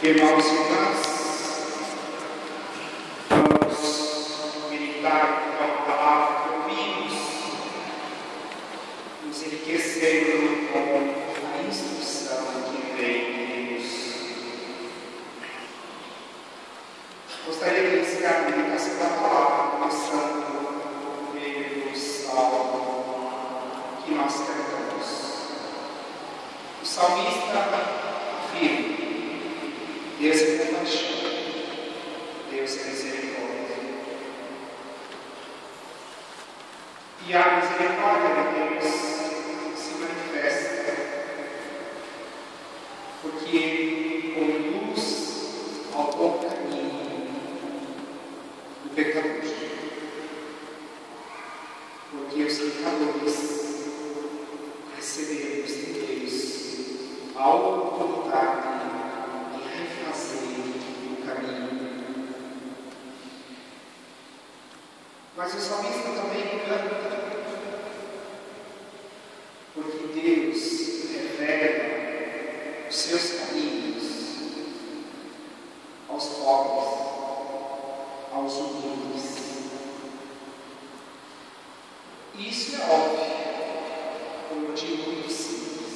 Irmãos e irmãs, vamos meditar com a palavra que ouvimos, nos enriquecendo com a instrução que vem de Deus. Gostaria de iniciar a meditação da palavra, começando pelo salmo que nós cantamos. O salmista afirma: Deus é compaixão, Deus é misericórdia. E a misericórdia de Deus se manifesta porque Ele conduz ao bom caminho do pecador. Porque os pecadores recebemos de Deus a oportunidade o caminho. Mas o salmista também canta porque Deus revela os seus caminhos aos pobres, aos humildes. Isso é óbvio, por um motivo muito simples.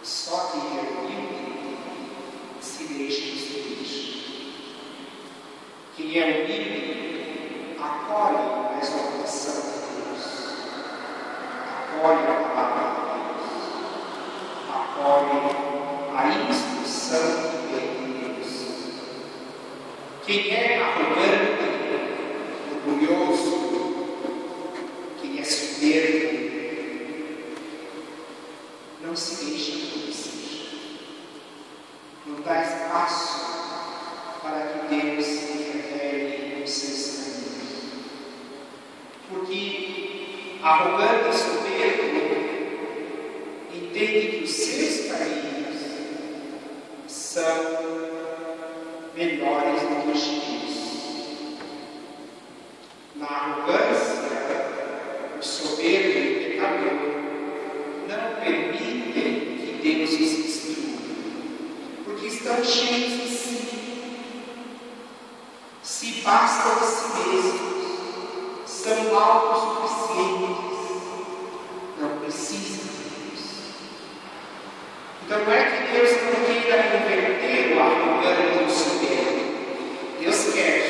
Só quem é humilde se deixa instruir. Quem é humilde acolhe a exaltação de Deus, acolhe a palavra de Deus, acolhe a instrução que vem de Deus. Quem é arrogante, orgulhoso, quem é soberbo, não se deixa conhecer. Não dá espaço para que Deus se revele os seus caminhos. Porque arrogante e soberbo entende que os seus caminhos são melhores do que os de Deus. Na arrogância, o soberbo e o pecador não permitem que Deus os instrua, porque estão cheios de si, se bastam a si mesmos, são autossuficientes, não precisam de Deus. Então não é que Deus não queira converter o arrogante no soberbo. Deus quer,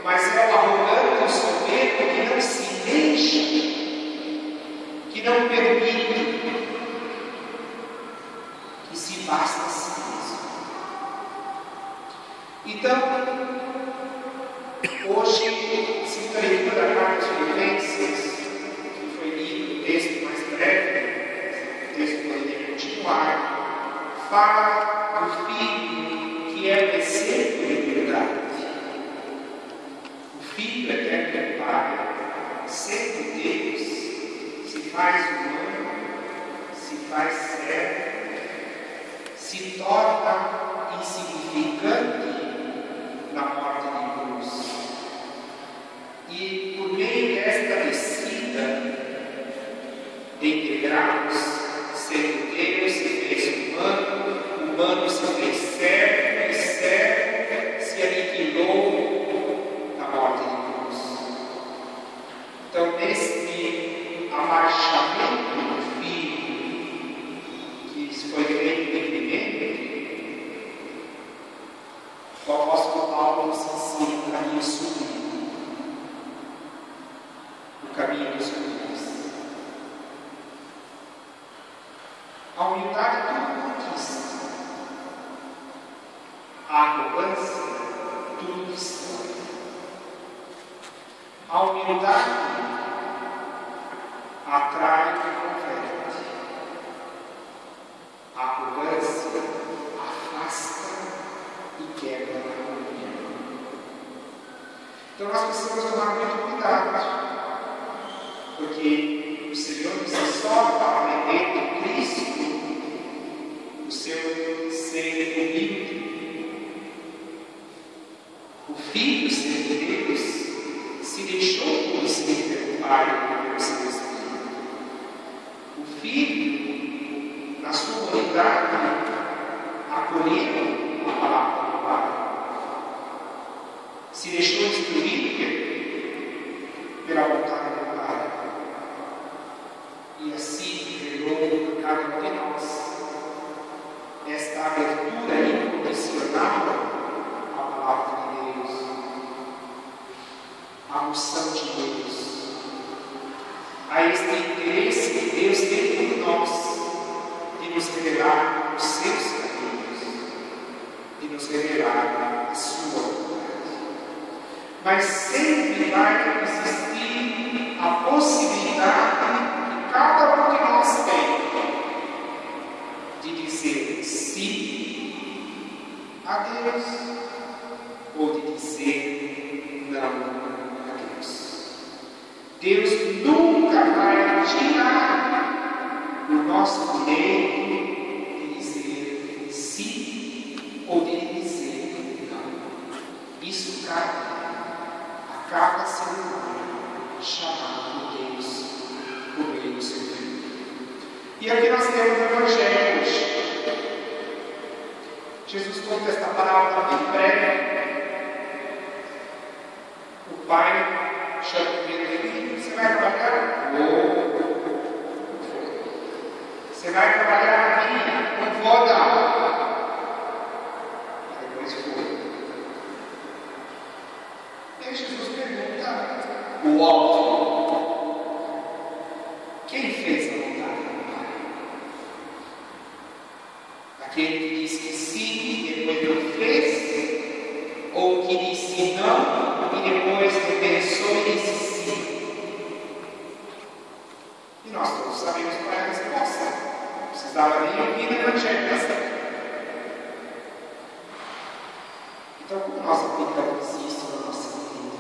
mas é o arrogante e o soberbo que não se deixa, que não permite, que se basta a si mesmo. Então, hoje, cito a leitura da carta de Filipenses, que foi lido o texto mais breve, o texto poderia continuar, fala do Filho que é o exemplo de liberdade. O Filho eterno é Pai, sendo Deus, se faz humano, se faz servo, se torna insignificante na morte de cruz. E por meio desta descida de degraus, sendo Deus se fez humano, humano se fez servo, e servo se aniquilou na morte de cruz. Então, neste amarchamento do Filho, que foi feito em primeiro, o apóstolo Paulo nos ensina o caminho sublime, o caminho dos humildes. A humildade tudo conquista, a arrogância tudo destrói. A humildade atrai e converte. A arrogância afasta e quebra a harmonia. Então nós precisamos tomar muito cuidado, porque o Senhor nos exorta a aprender em Cristo o seu ser humilde. O Filho, ser de Deus, se deixou conhecer pelo Pai e pelo seu Espírito. O Filho, na sua humanidade, acolheram a palavra do Pai, se deixou instruir pela vontade do Pai, e assim revelou a cada um de nós esta abertura incondicional à palavra de Deus, à unção de Deus, a este interesse que Deus tem por nós, de nos revelar os seus caminhos, de nos revelar a sua vontade. Mas sempre vai existir a possibilidade que cada um de nós tem de dizer sim a Deus ou de dizer não a Deus. Deus nunca vai tirar o nosso direito de dizer sim ou de dizer não. Isso cabe a cada ser humano chamado por Deus por meio do seu Filho. E aqui nós temos o Evangelho hoje. Jesus conta esta parábola em breve. O pai chama o filho: você vai trabalhar? Você vai trabalhar na vinha? Não vou dar. E depois foi. E aí Jesus pergunta o óbvio: quem fez a vontade do Pai? Aquele que disse que sim e depois não fez? Ou que disse não e depois repensou e disse sim? E nós todos sabemos qual é a resposta. Não precisava nem ouvir no Evangelho dessa. Então, como nós aplicamos isso na nossa vida?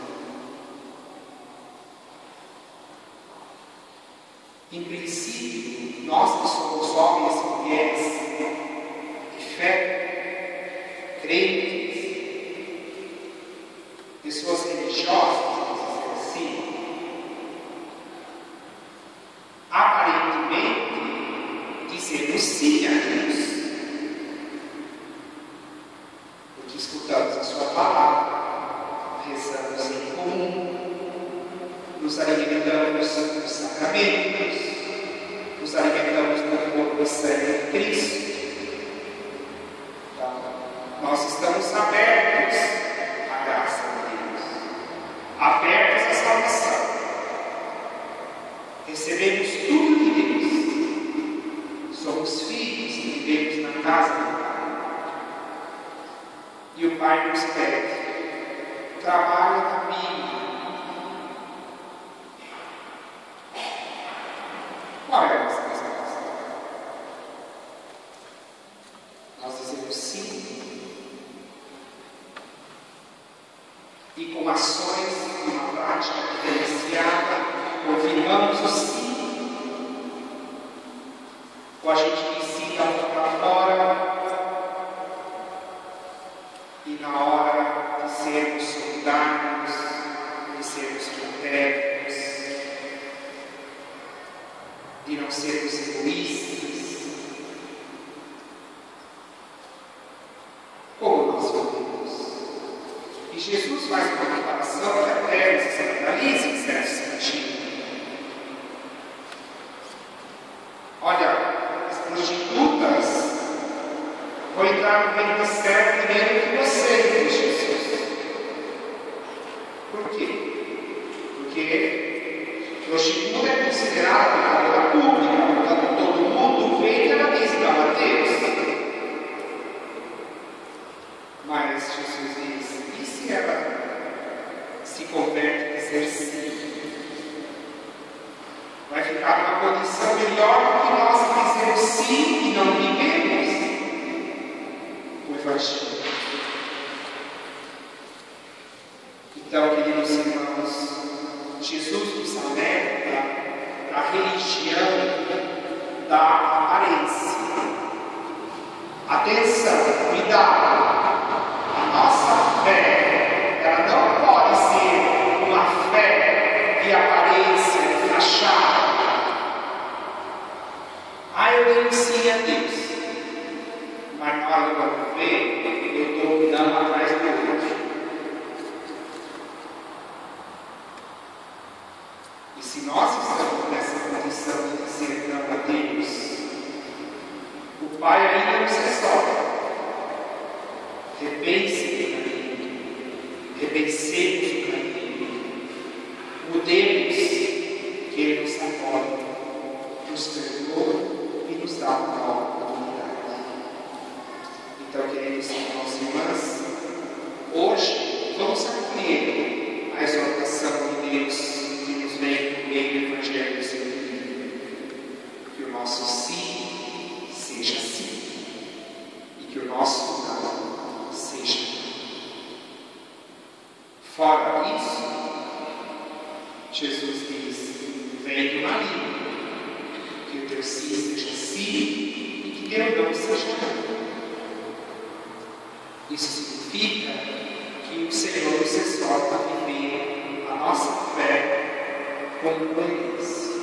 Em princípio, nós que somos homens e mulheres de fé, crentes, pessoas religiosas, vamos dizer assim, aparentemente dizemos sim a Deus, porque escutamos a sua palavra, rezamos em comum, nos alimentamos dos sacramentos, nos alimentamos do corpo e sangue de Cristo. Então, nós estamos abertos à graça de Deus, abertos à salvação. Recebemos tudo de Deus. Somos filhos que vivemos na casa do Pai. E o Pai nos pede: trabalha na minha. Qual é a nossa resposta? Nós dizemos sim, e com ações e uma prática diferenciada confirmamos o sim, ou a gente diz sim da boca para fora e na hora de sermos solidários, de sermos fraternos, de não sermos egoístas, como nós vivemos. E Jesus faz uma comparação que até se escandaliza em certo sentido. Olha, as prostitutas vão entrar no reino do céu primeiro que vocês, Jesus. Por quê? Porque prostituta é considerada pecadora pública, portanto todo mundo vê que ela diz não a Deus. Mas Jesus diz: e se ela se converte e dizer sim? Vai ficar numa condição melhor do que nós que dizemos sim e não vivemos o Evangelho. Então, queridos irmãos, Jesus nos alerta para a religião da aparência. Atenção, cuidado! A nossa fé, ela não pode ser uma fé de aparência, de fachada. Eu digo sim a Deus, mas na hora do nessa condição de dizer não a Deus, o Pai ainda nos restaura. Repense o caminho, repensemos o caminho, mudemos que Ele nos acolhe, nos perdoa e nos dá uma nova oportunidade. Então, queridos irmãos e irmãs, hoje vamos acolher a exortação de Deus que nos vem por meio do Evangelho do Seu Filho. Que o nosso sim seja sim e que o nosso não seja não. Fora disso, Jesus diz: vem do maligno, que o teu sim seja sim e que teu não seja não. Isso significa que o Senhor nos exorta a viver a nossa fé com coerência.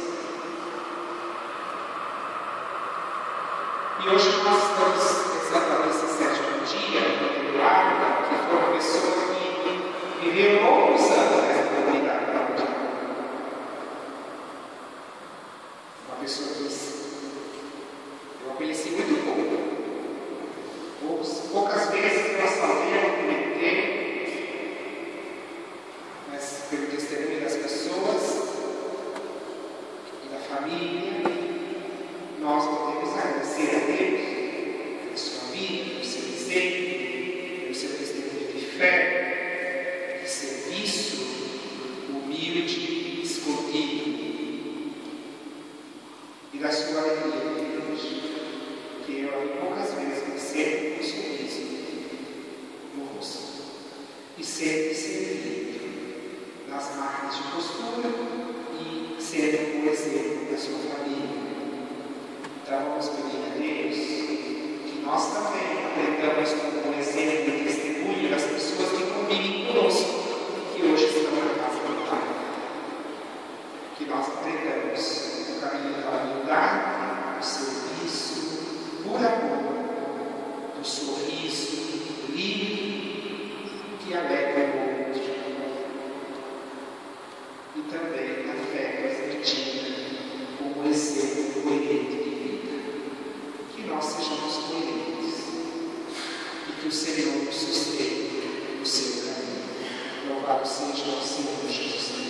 E hoje nós estamos exatamente nesse sétimo dia do Eduardo, que foi uma pessoa que viveu longos anos nessa comunidade. Uma pessoa que eu a conheci muito pouco. Poucas vezes nós falamos no comitê, mas pelo testemunho das pessoas e da família, nós podemos agradecer a Deus pela sua vida, pelo seu exemplo, pelo seu testemunho de fé, de serviço, humilde, escondido, e da sua alegria de Deus, que eu poucas vezes percebo um sorriso no rosto, e sempre servindo nas marcas de postura e sendo um exemplo da sua família. Então vamos pedir a Deus que nós também aprendamos como um exemplo e testemunho das pessoas que convivem conosco, que hoje estão na casa do Pai. Que nós aprendamos o caminho da humildade, do serviço, por amor, do sorriso livre que alegra o outro, e também a fé transmitida como exemplo coerente de vida. Que nós sejamos coerentes e que o Senhor nos sustente no seu caminho. Louvado seja o Senhor Jesus.